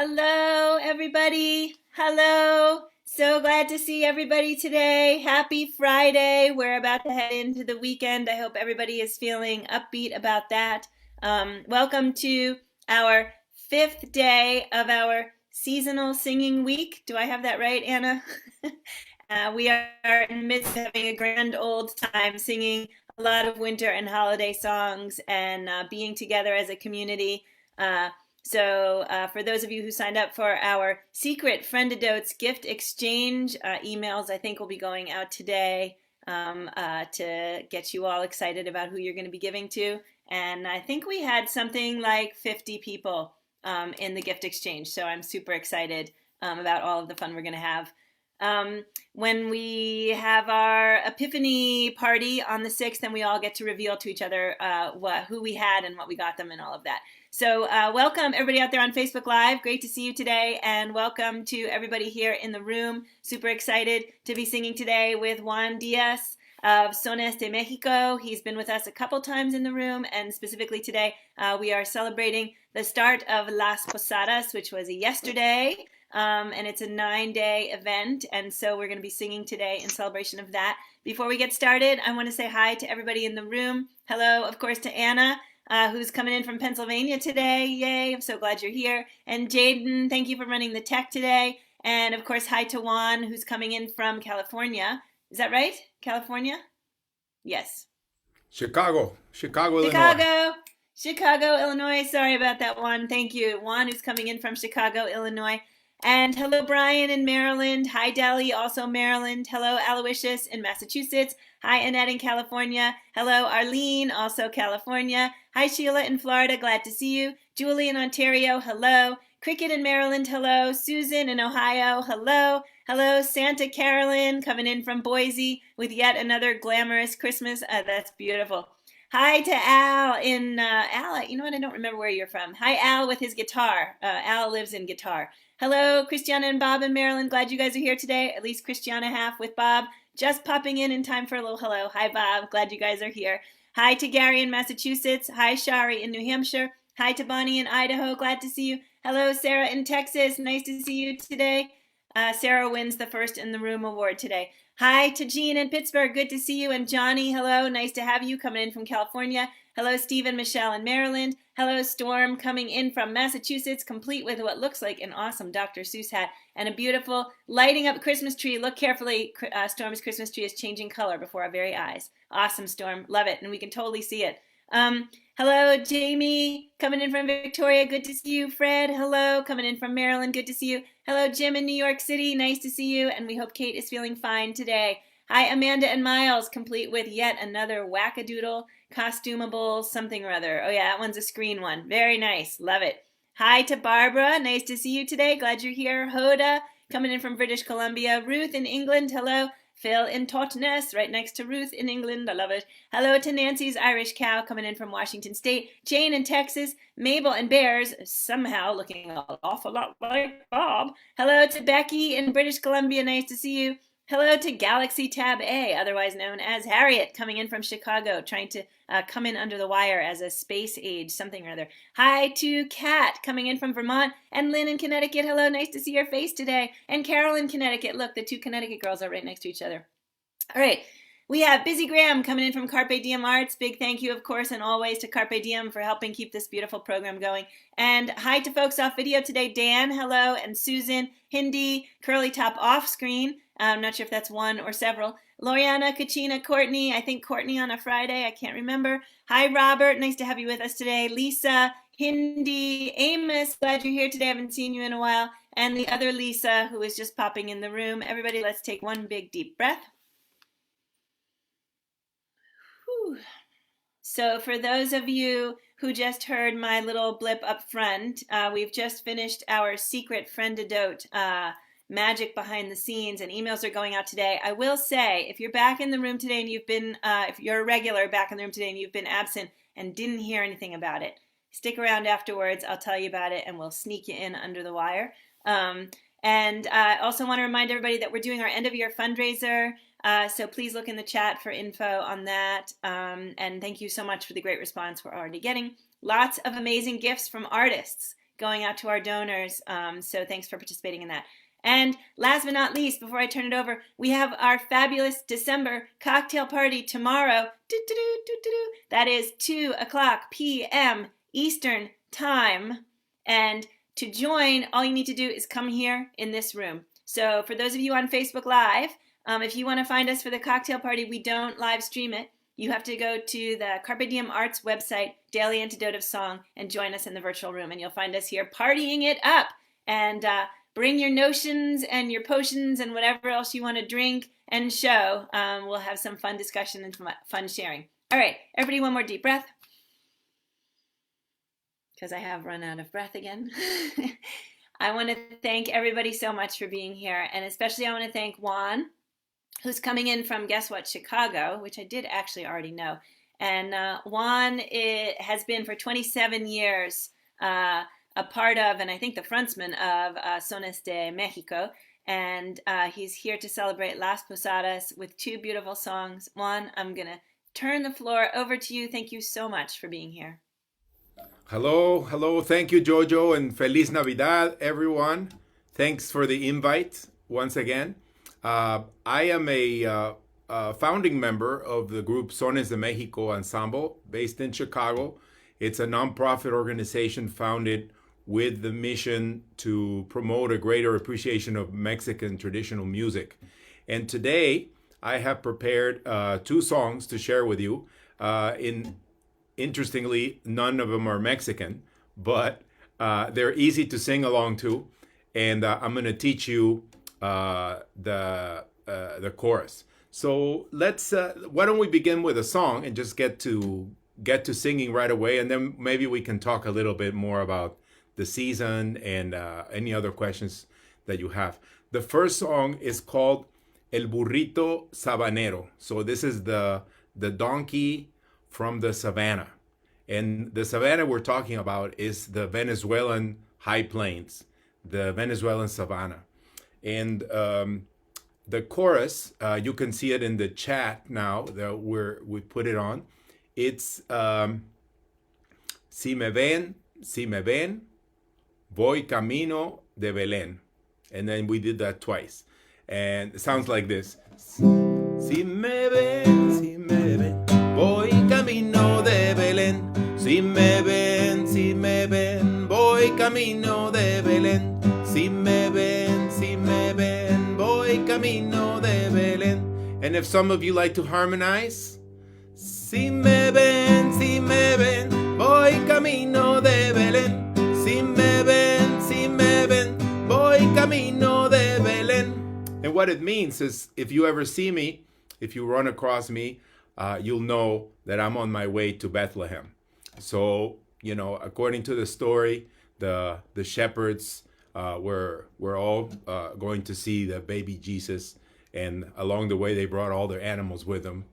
Hello, everybody. Hello. So glad to see everybody today. Happy Friday. We're about to head into the weekend. I hope everybody is feeling upbeat about that. Welcome to our fifth day of our seasonal singing week. Do I have that right, Anna? We are in the midst of having a grand old time singing a lot of winter and holiday songs and being together as a community. So for those of you who signed up for our secret Friendadotes gift exchange emails, I think will be going out today to get you all excited about who you're going to be giving to. And I think we had something like 50 people in the gift exchange. So I'm super excited about all of the fun we're going to have. When we have our Epiphany party on the 6th, then we all get to reveal to each other who we had and what we got them and all of that. So welcome everybody out there on Facebook Live. Great to see you today, and welcome to everybody here in the room. Super excited to be singing today with Juan Díes of Sones de Mexico. He's been with us a couple times in the room, and specifically today we are celebrating the start of Las Posadas, which was yesterday. And it's a 9-day event, and so we're going to be singing today in celebration of that. Before we get started, I want to say hi to everybody in the room. Hello, of course, to Anna, who's coming in from Pennsylvania today. Yay, I'm so glad you're here. And Jaden, thank you for running the tech today. And of course, hi to Juan, who's coming in from California. Is that right? California? Yes. Chicago, Illinois. Chicago, Illinois. Sorry about that, Juan. Thank you. Juan, who's coming in from Chicago, Illinois. And hello, Brian in Maryland. Hi, Deli, also Maryland. Hello, Aloysius in Massachusetts. Hi, Annette in California. Hello, Arlene, also California. Hi, Sheila in Florida. Glad to see you. Julie in Ontario. Hello. Cricket in Maryland. Hello. Susan in Ohio. Hello. Hello, Santa Carolyn coming in from Boise with yet another glamorous Christmas. That's beautiful. Hi to Al in Al. You know what? I don't remember where you're from. Hi, Al with his guitar. Al lives in guitar. Hello, Christiana and Bob in Maryland. Glad you guys are here today. At least Christiana half with Bob. Just popping in time for a little hello. Hi, Bob. Glad you guys are here. Hi to Gary in Massachusetts. Hi, Shari in New Hampshire. Hi to Bonnie in Idaho. Glad to see you. Hello, Sarah in Texas. Nice to see you today. Sarah wins the First in the Room award today. Hi to Jean in Pittsburgh. Good to see you. And Johnny, hello. Nice to have you coming in from California. Hello, Steve and Michelle in Maryland. Hello, Storm coming in from Massachusetts, complete with what looks like an awesome Dr. Seuss hat and a beautiful lighting up Christmas tree. Look carefully. Storm's Christmas tree is changing color before our very eyes. Awesome, Storm. Love it. And we can totally see it. Hello, Jamie, coming in from Victoria. Good to see you. Fred, hello, coming in from Maryland. Good to see you. Hello, Jim in New York City. Nice to see you. And we hope Kate is feeling fine today. Hi, Amanda and Miles, complete with yet another wackadoodle, costumable something or other. Oh, yeah, that one's a screen one. Very nice. Love it. Hi to Barbara. Nice to see you today. Glad you're here. Hoda, coming in from British Columbia. Ruth in England. Hello. Phil in Totnes, right next to Ruth in England. I love it. Hello to Nancy's Irish Cow coming in from Washington State. Jane in Texas. Mabel and Bears, somehow looking an awful lot like Bob. Hello to Becky in British Columbia. Nice to see you. Hello to Galaxy Tab A, otherwise known as Harriet, coming in from Chicago, trying to come in under the wire as a space age something or other. Hi to Kat, coming in from Vermont, and Lynn in Connecticut. Hello, nice to see your face today. And Carol in Connecticut. Look, the two Connecticut girls are right next to each other. All right. We have Busy Graham coming in from Carpe Diem Arts. Big thank you, of course, and always to Carpe Diem for helping keep this beautiful program going. And hi to folks off video today. Dan, hello, and Susan, Hindi, Curly Top off screen. I'm not sure if that's one or several. Loriana, Kachina, Courtney. I think Courtney on a Friday. I can't remember. Hi, Robert. Nice to have you with us today. Lisa, Hindi, Amos. Glad you're here today. I haven't seen you in a while. And the other Lisa, who is just popping in the room. Everybody, let's take one big deep breath. Whew. So for those of you who just heard my little blip up front, we've just finished our secret Friendadote magic behind the scenes, and emails are going out today. I will say, if you're back in the room today and you've been, if you're a regular back in the room today and you've been absent and didn't hear anything about it, stick around afterwards. I'll tell you about it and we'll sneak you in under the wire. And I also want to remind everybody that we're doing our end of year fundraiser. So please look in the chat for info on that. And thank you so much for the great response we're already getting. Lots of amazing gifts from artists. going out to our donors. So thanks for participating in that. And last but not least, before I turn it over, we have our fabulous December cocktail party tomorrow. That is 2:00 p.m. Eastern Time. And to join, all you need to do is come here in this room. So for those of you on Facebook Live, if you want to find us for the cocktail party, we don't live stream it. You have to go to the Carpe Diem Arts website, Daily Antidote of Song, and join us in the virtual room. And you'll find us here partying it up. And bring your notions and your potions and whatever else you want to drink and show. We'll have some fun discussion and fun sharing. All right, everybody, one more deep breath. Because I have run out of breath again. I want to thank everybody so much for being here. And especially I want to thank Juan, who's coming in from, guess what, Chicago, which I did actually already know. And Juan has been for 27 years a part of, and I think the frontsman of Sones de Mexico. And he's here to celebrate Las Posadas with 2 beautiful songs. Juan, I'm going to turn the floor over to you. Thank you so much for being here. Hello. Thank you, Jojo, and Feliz Navidad, everyone. Thanks for the invite once again. I am a founding member of the group Sones de Mexico Ensemble, based in Chicago. It's a nonprofit organization founded with the mission to promote a greater appreciation of Mexican traditional music. And today, I have prepared 2 songs to share with you. Interestingly, none of them are Mexican, but they're easy to sing along to. And I'm going to teach you the chorus. So why don't we begin with a song and just get to singing right away, and then maybe we can talk a little bit more about the season and any other questions that you have. The first song is called El Burrito Sabanero. So this is the donkey from the savannah. And the savannah we're talking about is the Venezuelan high plains, the Venezuelan savannah. And the chorus, you can see it in the chat now that we put it on. It's Si me ven, voy camino de Belén. And then we did that twice. And it sounds like this. Si me ven, voy camino de Belén. Si me ven, voy camino de Belén. Si me ven, voy camino de Belén. And if some of you like to harmonize, si me ven, voy camino de Belén. Si me ven, voy camino de Belén. And what it means is, if you ever see me, if you run across me, you'll know that I'm on my way to Bethlehem. So, according to the story, the shepherds were all going to see the baby Jesus. And along the way, they brought all their animals with them,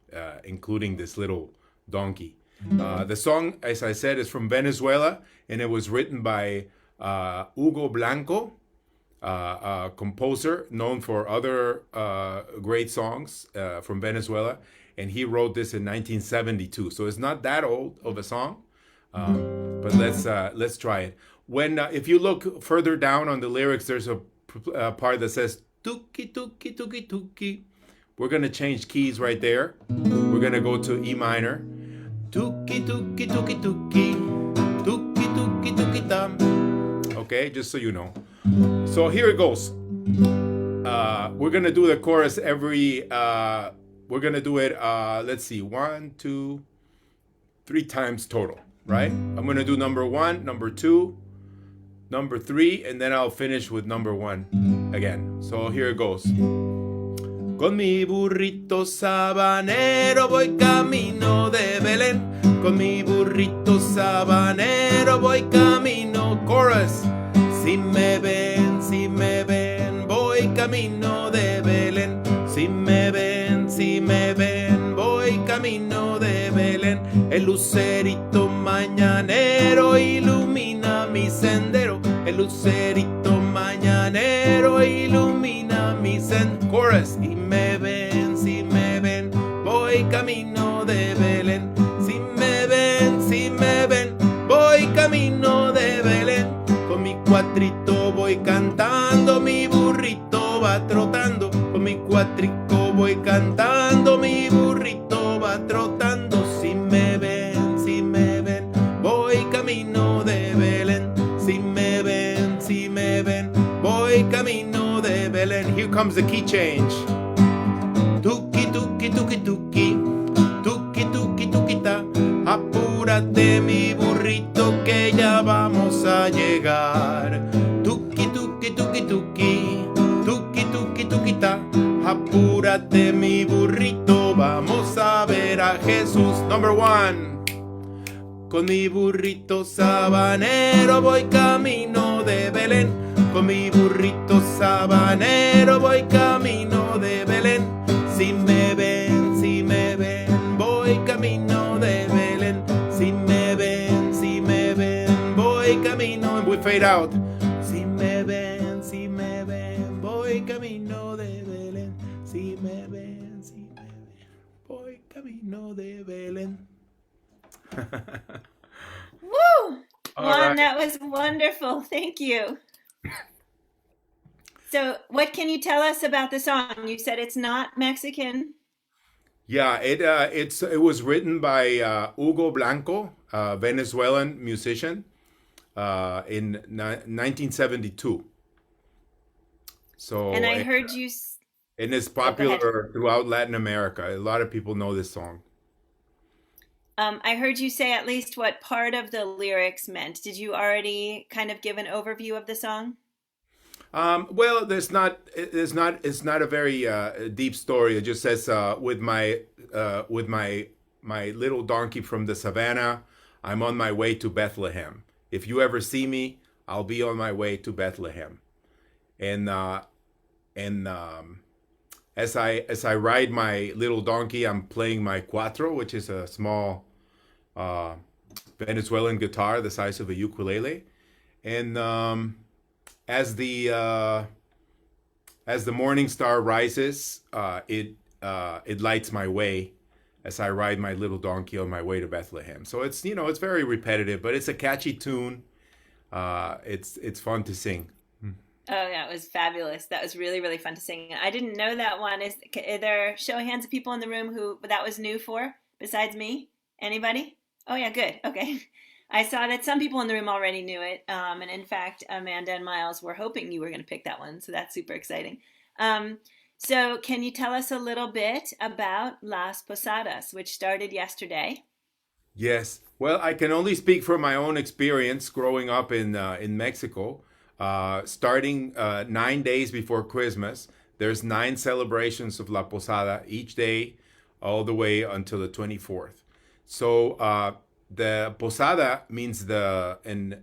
including this little donkey. The song, as I said, is from Venezuela, and it was written by Hugo Blanco, a composer known for other great songs from Venezuela. And he wrote this in 1972. So it's not that old of a song, but let's try it. If you look further down on the lyrics, there's a part that says, Tuki, tuki, tuki, tuki. We're going to change keys right there. We're going to go to E minor. Tuki, tuki, tuki, tuki. Tuki, tuki, tuki, tam. Okay, just so you know. So here it goes. We're going to do the chorus we're going to do it, let's see, 1, 2, 3 times total, right? I'm going to do number 1, number 2, number 3, and then I'll finish with number 1 again. So here it goes. Con mi burrito sabanero voy camino de Belén. Con mi burrito sabanero voy camino. Chorus. Si me ven, voy camino de Belén. Si me ven, voy camino de Belén. El lucerito mañanero ilumina mi sendero. El lucerito mañanero ilumina mi sendero. Chorus. Si me ven, voy camino de Belén. Si me ven, voy camino de Belén. Con burrito va trotando, con mi cuatrico voy cantando, mi burrito va trotando. Si me ven, voy camino de Belén. Si me ven, voy camino de Belén. Here comes the key change. Tuki, tuki, tuki, tuki, tuki, tuki, tuquita. Apúrate, mi burrito, que ya vamos a llegar. Tuki, tuki, tuki, tuki, tuki, tuki, tuquita. Apúrate, mi burrito, vamos a ver a Jesús. Number one. Con mi burrito sabanero voy camino de Belén. Con mi burrito sabanero voy camino de Belén. Si me ven, voy camino de Belén. Si me ven, voy camino. And we fade out. Si me ven, voy camino de Belén. Si me ven, voy camino de Belén. Woo! All Juan, right. that was wonderful. Thank you. So, what can you tell us about the song? You said it's not Mexican. Yeah, it was written by Hugo Blanco, a Venezuelan musician, in 1972. So And I heard you. and it's Oh, go ahead. popular throughout Latin America. A lot of people know this song. I heard you say at least what part of the lyrics meant. Did you already kind of give an overview of the song? Well, it's not a very deep story. It just says, with my little donkey from the savannah, I'm on my way to Bethlehem. If you ever see me, I'll be on my way to Bethlehem. And as I ride my little donkey, I'm playing my cuatro, which is a small uh, Venezuelan guitar the size of a ukulele. And as the uh, as the morning star rises, it lights my way as I ride my little donkey on my way to Bethlehem. So it's very repetitive, but it's a catchy tune. It's fun to sing. Oh, that was fabulous. That was really, really fun to sing. I didn't know that one. Are there show of hands of people in the room who that was new for besides me? Anybody? Oh, yeah, good. Okay. I saw that some people in the room already knew it. And in fact, Amanda and Miles were hoping you were going to pick that one. So that's super exciting. So can you tell us a little bit about Las Posadas, which started yesterday? Yes. Well, I can only speak from my own experience growing up in Mexico. Starting 9 days before Christmas, there's 9 celebrations of La Posada each day, all the way until the 24th. So the Posada means an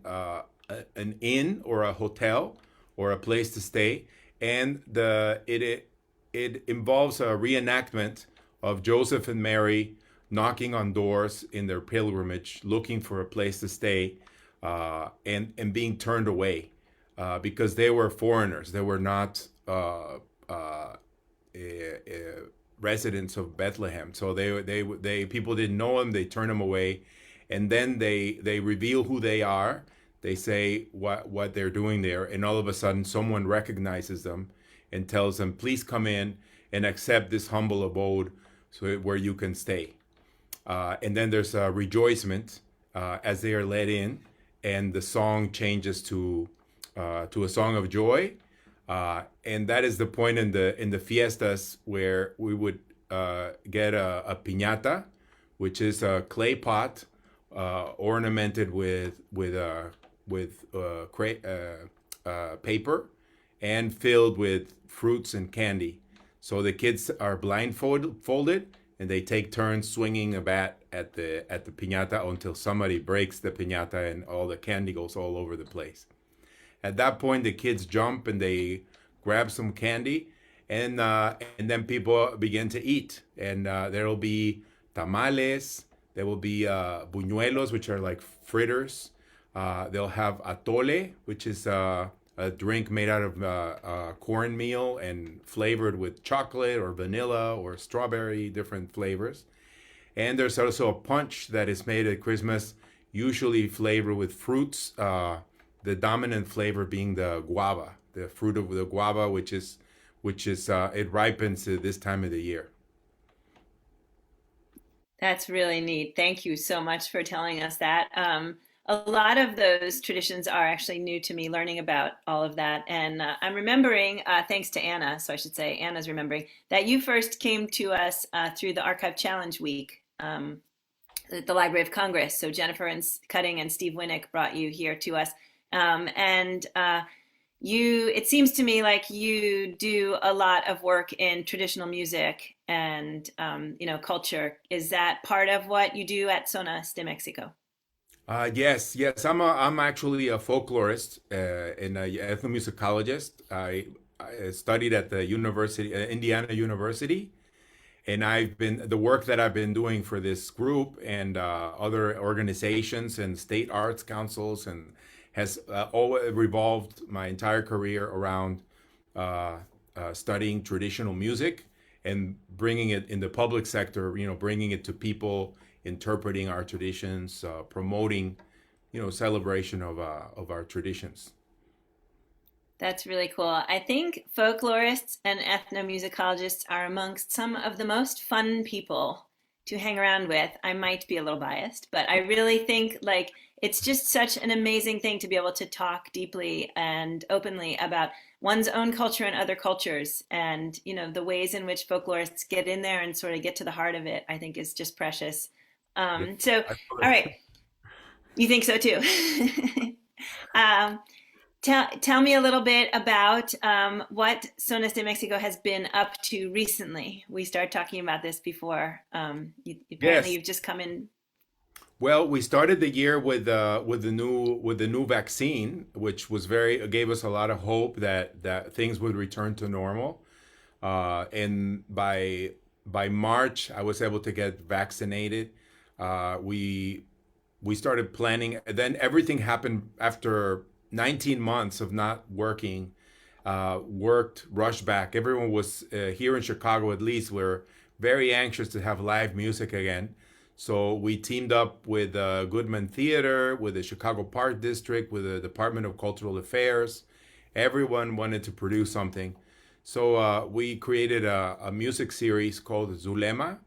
inn or a hotel or a place to stay, and it involves a reenactment of Joseph and Mary knocking on doors in their pilgrimage, looking for a place to stay, and being turned away because they were foreigners. They were not residents of Bethlehem. So they people didn't know them. They turn them away, and then they reveal who they are. They say what they're doing there, and all of a sudden someone recognizes them and tells them, "Please come in and accept this humble abode, where you can stay." And then there's a rejoicement as they are led in, and the song changes to a song of joy, and that is the point in the fiestas where we would get a piñata, which is a clay pot ornamented with paper and filled with fruits and candy. So the kids are blindfolded and they take turns swinging a bat at the piñata until somebody breaks the piñata and all the candy goes all over the place. At that point, the kids jump and they grab some candy, and then people begin to eat. And there will be tamales, there will be buñuelos, which are like fritters. They'll have atole, which is a drink made out of cornmeal and flavored with chocolate or vanilla or strawberry, different flavors. And there's also a punch that is made at Christmas, usually flavored with fruits. The dominant flavor being the guava, the fruit of the guava, which is it ripens at this time of the year. That's really neat. Thank you so much for telling us that. A lot of those traditions are actually new to me, learning about all of that. And I'm remembering, thanks to Anna, so I should say Anna's remembering, that you first came to us through the Archive Challenge Week at the Library of Congress. So Jennifer and Cutting and Steve Winnick brought you here to us. And it seems to me like you do a lot of work in traditional music and culture. Is that part of what you do at Sones de Mexico? Yes. I'm actually a folklorist and an ethnomusicologist. I studied at the University, Indiana University, and the work that I've been doing for this group and other organizations and state arts councils and has always revolved my entire career around uh, studying traditional music and bringing it in the public sector, bringing it to people, interpreting our traditions, promoting, celebration of our traditions. That's really cool. I think folklorists and ethnomusicologists are amongst some of the most fun people to hang around with. I might be a little biased, but I really think like it's just such an amazing thing to be able to talk deeply and openly about one's own culture and other cultures. And, the ways in which folklorists get in there and sort of get to the heart of it, I think is just precious. Yeah, So, I all feel right, you think so too. um, tell me a little bit about what Sones de Mexico has been up to recently. We started talking about this before. Apparently, Yes. you've just come in. Well, we started the year with the new vaccine, which was very gave us a lot of hope that things would return to normal. And by March, I was able to get vaccinated. We started planning. And then everything happened after 19 months of not working. Worked, rushed back. Everyone was here in Chicago, at least. We're very anxious to have live music again. So we teamed up with Goodman Theater, with the Chicago Park District, with the Department of Cultural Affairs. Everyone wanted to produce something. So we created a music series called Zulema,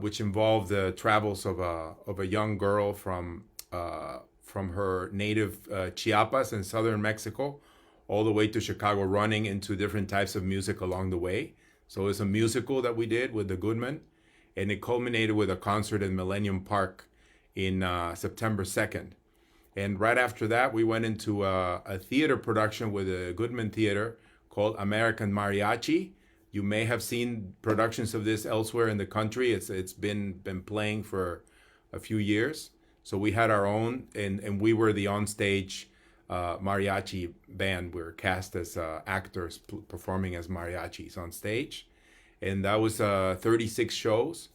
which involved the travels of a young girl from her native Chiapas in southern Mexico, all the way to Chicago, running into different types of music along the way. So it's a musical that we did with the Goodman, and it culminated with a concert in Millennium Park in September 2nd. And right after that, we went into a theater production with the Goodman Theater called American Mariachi. You may have seen productions of this elsewhere in the country. It's been playing for a few years. So we had our own, and we were the onstage mariachi band. We were cast as actors performing as mariachis on stage, and that was 36 shows.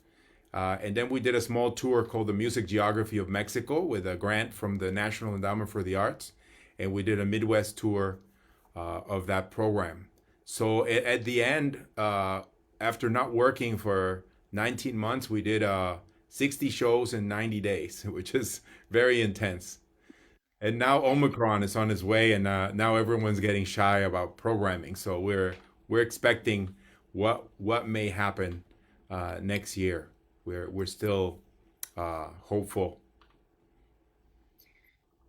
And then we did a small tour called the Music Geography of Mexico with a grant from the National Endowment for the Arts, and we did a Midwest tour of that program. So at the end, after not working for 19 months, we did 60 shows in 90 days, which is very intense. And now Omicron is on its way, and now everyone's getting shy about programming. So we're expecting what may happen next year. We're still hopeful.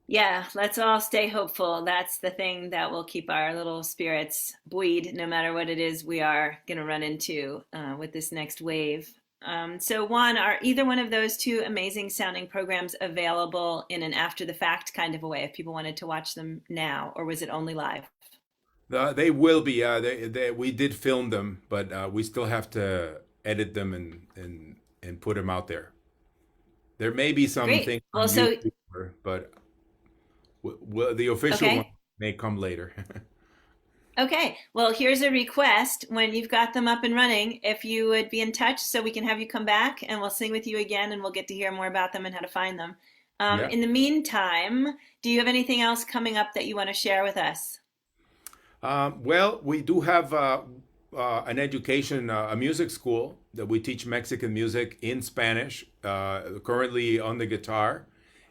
Yeah, let's all stay hopeful. That's the thing that will keep our little spirits buoyed, no matter what it is we are going to run into with this next wave. So, Juan, are either one of those two amazing sounding programs available in an after the fact kind of a way if people wanted to watch them now, or was it only live? They will be. We did film them, but we still have to edit them and put them out there. There may be some Great. things Well, on so, YouTube, but the official one okay. may come later. Okay. Well, here's a request. When you've got them up and running, if you would be in touch so we can have you come back and we'll sing with you again and we'll get to hear more about them and how to find them. Yeah. In the meantime, do you have anything else coming up that you want to share with us? Well, we do have an education, a music school that we teach Mexican music in Spanish, currently on the guitar.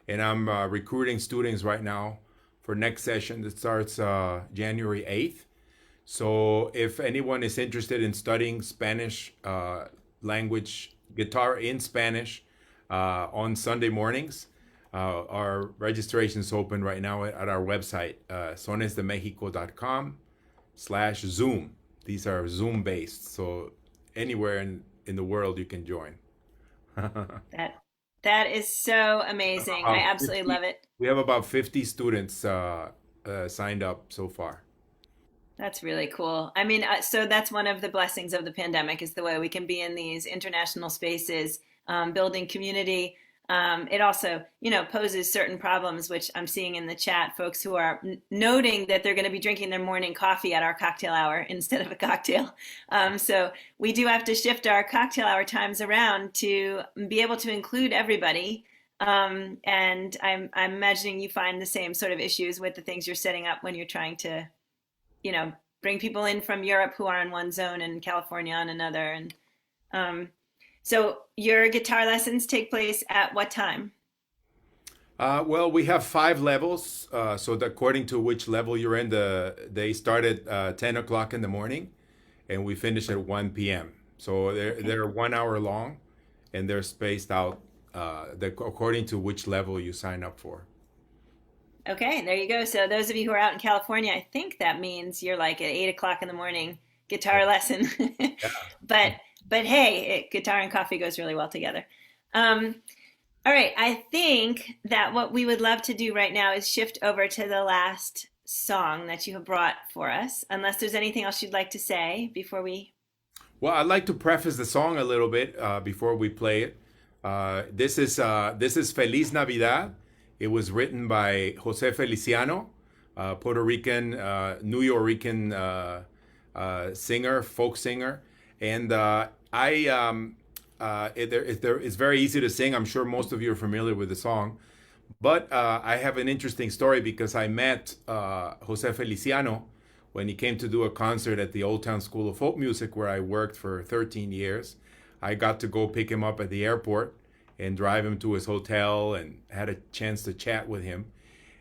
And I'm recruiting students right now for next session that starts January 8th. So if anyone is interested in studying Spanish language guitar in Spanish on Sunday mornings, our registration is open right now at our website, sonesdemexico.com/Zoom. These are Zoom based, so anywhere in the world you can join. That is so amazing. I absolutely love it. We have about 50 students signed up so far. That's really cool. I mean, so that's one of the blessings of the pandemic is the way we can be in these international spaces, building community. It also, poses certain problems, which I'm seeing in the chat, folks who are noting that they're going to be drinking their morning coffee at our cocktail hour instead of a cocktail. So we do have to shift our cocktail hour times around to be able to include everybody. And I'm imagining you find the same sort of issues with the things you're setting up when you're trying to bring people in from Europe who are in one zone and California on another. And so your guitar lessons take place at what time? Well, we have 5 levels. So according to which level you're in, they start at 10 o'clock in the morning and we finish at 1 p.m. So they're 1 hour long and they're spaced out according to which level you sign up for. Okay, there you go. So those of you who are out in California, I think that means you're like at 8 o'clock in the morning guitar lesson. Yeah. But hey, guitar and coffee goes really well together. All right, I think that what we would love to do right now is shift over to the last song that you have brought for us, unless there's anything else you'd like to say before we... Well, I'd like to preface the song a little bit before we play it. This is Feliz Navidad. It was written by José Feliciano, Puerto Rican, New Yorican singer, folk singer. And it's very easy to sing. I'm sure most of you are familiar with the song. But I have an interesting story because I met José Feliciano when he came to do a concert at the Old Town School of Folk Music where I worked for 13 years. I got to go pick him up at the airport and drive him to his hotel and had a chance to chat with him.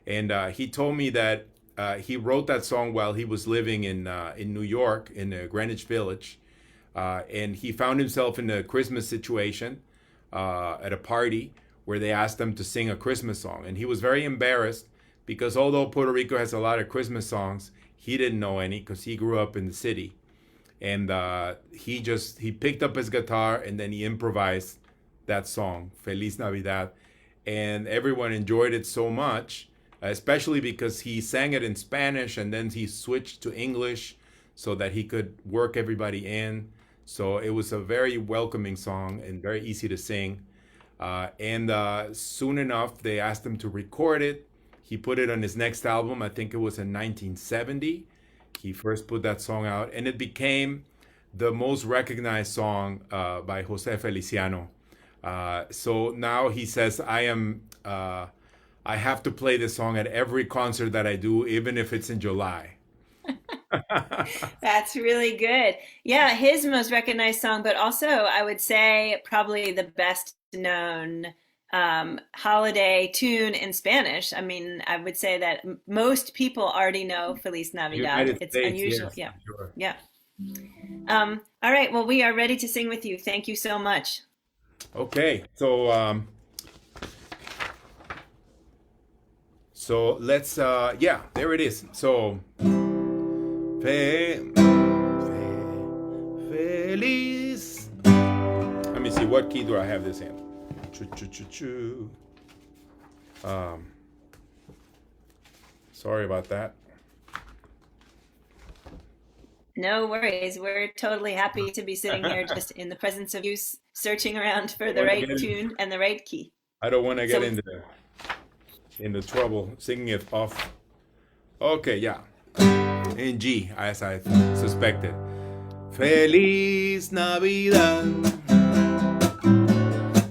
And he told me that he wrote that song while he was living in New York, in Greenwich Village. And he found himself in a Christmas situation at a party where they asked him to sing a Christmas song. And he was very embarrassed because although Puerto Rico has a lot of Christmas songs, he didn't know any because he grew up in the city. And he picked up his guitar and then he improvised that song, Feliz Navidad. And everyone enjoyed it so much, especially because he sang it in Spanish and then he switched to English so that he could work everybody in. So it was a very welcoming song and very easy to sing. And soon enough, they asked him to record it. He put it on his next album. I think it was in 1970. He first put that song out, and it became the most recognized song by José Feliciano. So now he says, I have to play this song at every concert that I do, even if it's in July. That's really good. Yeah, his most recognized song, but also I would say probably the best known holiday tune in Spanish. I mean, I would say that most people already know Feliz Navidad. It's unusual. Yes, yeah. sure. Yeah. All right. Well, we are ready to sing with you. Thank you so much. Okay. So let's, there it is. So, feliz. Let me see, what key do I have this in? Sorry about that. No worries. We're totally happy to be sitting here just in the presence of you, searching around for the right tune and the right key. I don't want to get into trouble singing it off. Okay, yeah. In G, as I suspected. Feliz Navidad.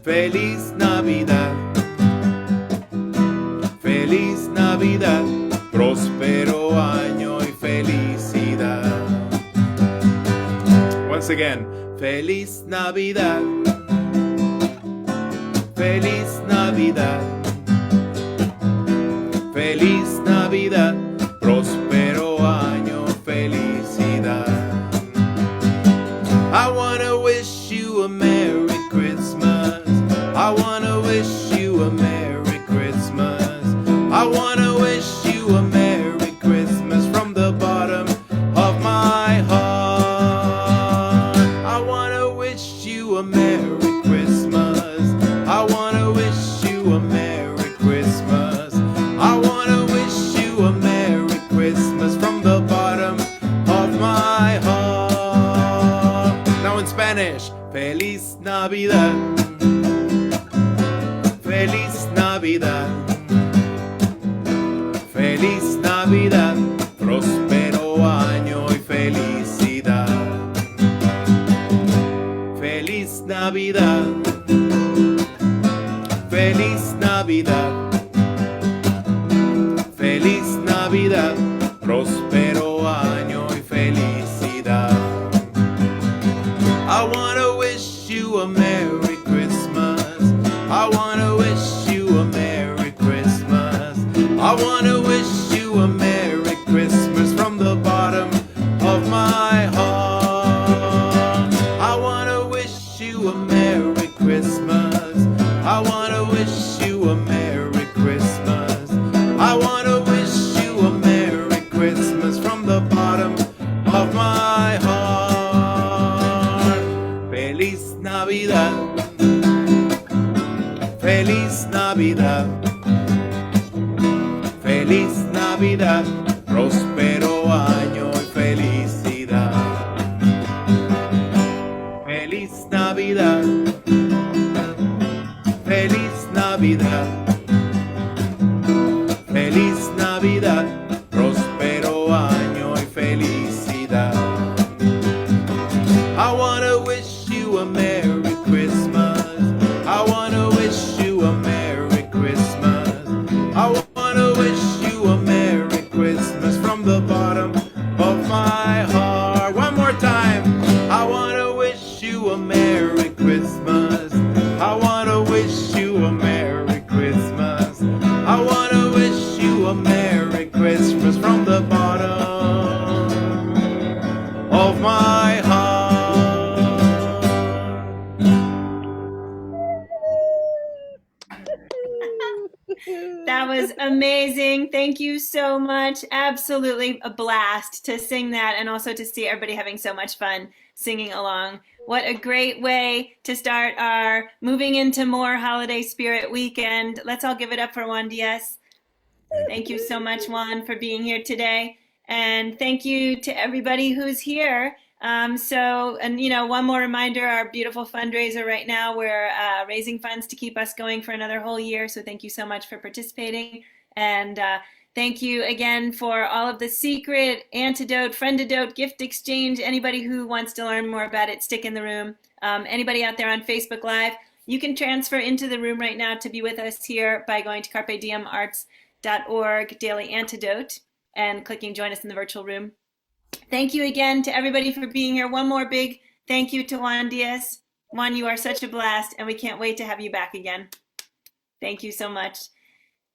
Feliz Navidad. Feliz Navidad. Próspero año y felicidad. Once again, Feliz Navidad. Feliz Navidad. Feliz Navidad. Navidad, próspero año, felicidad. I wanna wish you a Merry Christmas. I wanna wish you a Merry Christmas. I wanna wish you a Merry Christmas from the bottom of my heart. I wanna wish you a Merry Christmas. I wanna wish you a Merry Christmas. I wanna wish you a Merry Christmas from the bottom of my heart. Now in Spanish, Feliz Navidad. Feliz Navidad. Feliz Navidad, próspero año y felicidad. Feliz Navidad. Feliz Navidad. Feliz Navidad, próspero año y felicidad. I wanna wish you a Merry Christmas. I wanna wish you a Merry Christmas. I wanna wish you a Merry Christmas from the bottom of my heart. I wanna wish you a Merry Christmas. I wanna wish you a Merry Christmas. I wanna wish you a Merry Christmas from the bottom of my heart. Feliz Navidad. Feliz Navidad. Feliz Navidad, próspero año y felicidad. Feliz Navidad. Feliz Navidad. Feliz Navidad, próspero año y felicidad. I wanna wish you a Merry Christmas. I wanna wish you a Merry Christmas. I wanna wish you a Merry Christmas from the bottom of my heart. One more time. I wanna wish you a Merry Christmas. I wanna wish you a Merry Christmas. I wanna wish you a Merry Christmas from the bottom of my heart. That was amazing. Thank you so much. Absolutely a blast to sing that and also to see everybody having so much fun singing along. What a great way to start our moving into more holiday spirit weekend. Let's all give it up for Juan Díes. Thank you so much, Juan, for being here today. And thank you to everybody who's here. One more reminder, our beautiful fundraiser right now, we're raising funds to keep us going for another whole year. So thank you so much for participating. And thank you again for all of the secret, antidote, friendadote, gift exchange. Anybody who wants to learn more about it, stick in the room. Anybody out there on Facebook Live, you can transfer into the room right now to be with us here by going to carpediemarts.org daily antidote and clicking join us in the virtual room. Thank you again to everybody for being here. One more big thank you to Juan Díes. Juan, you are such a blast, and we can't wait to have you back again. Thank you so much.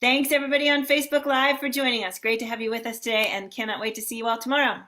Thanks everybody on Facebook Live for joining us. Great to have you with us today, and cannot wait to see you all tomorrow.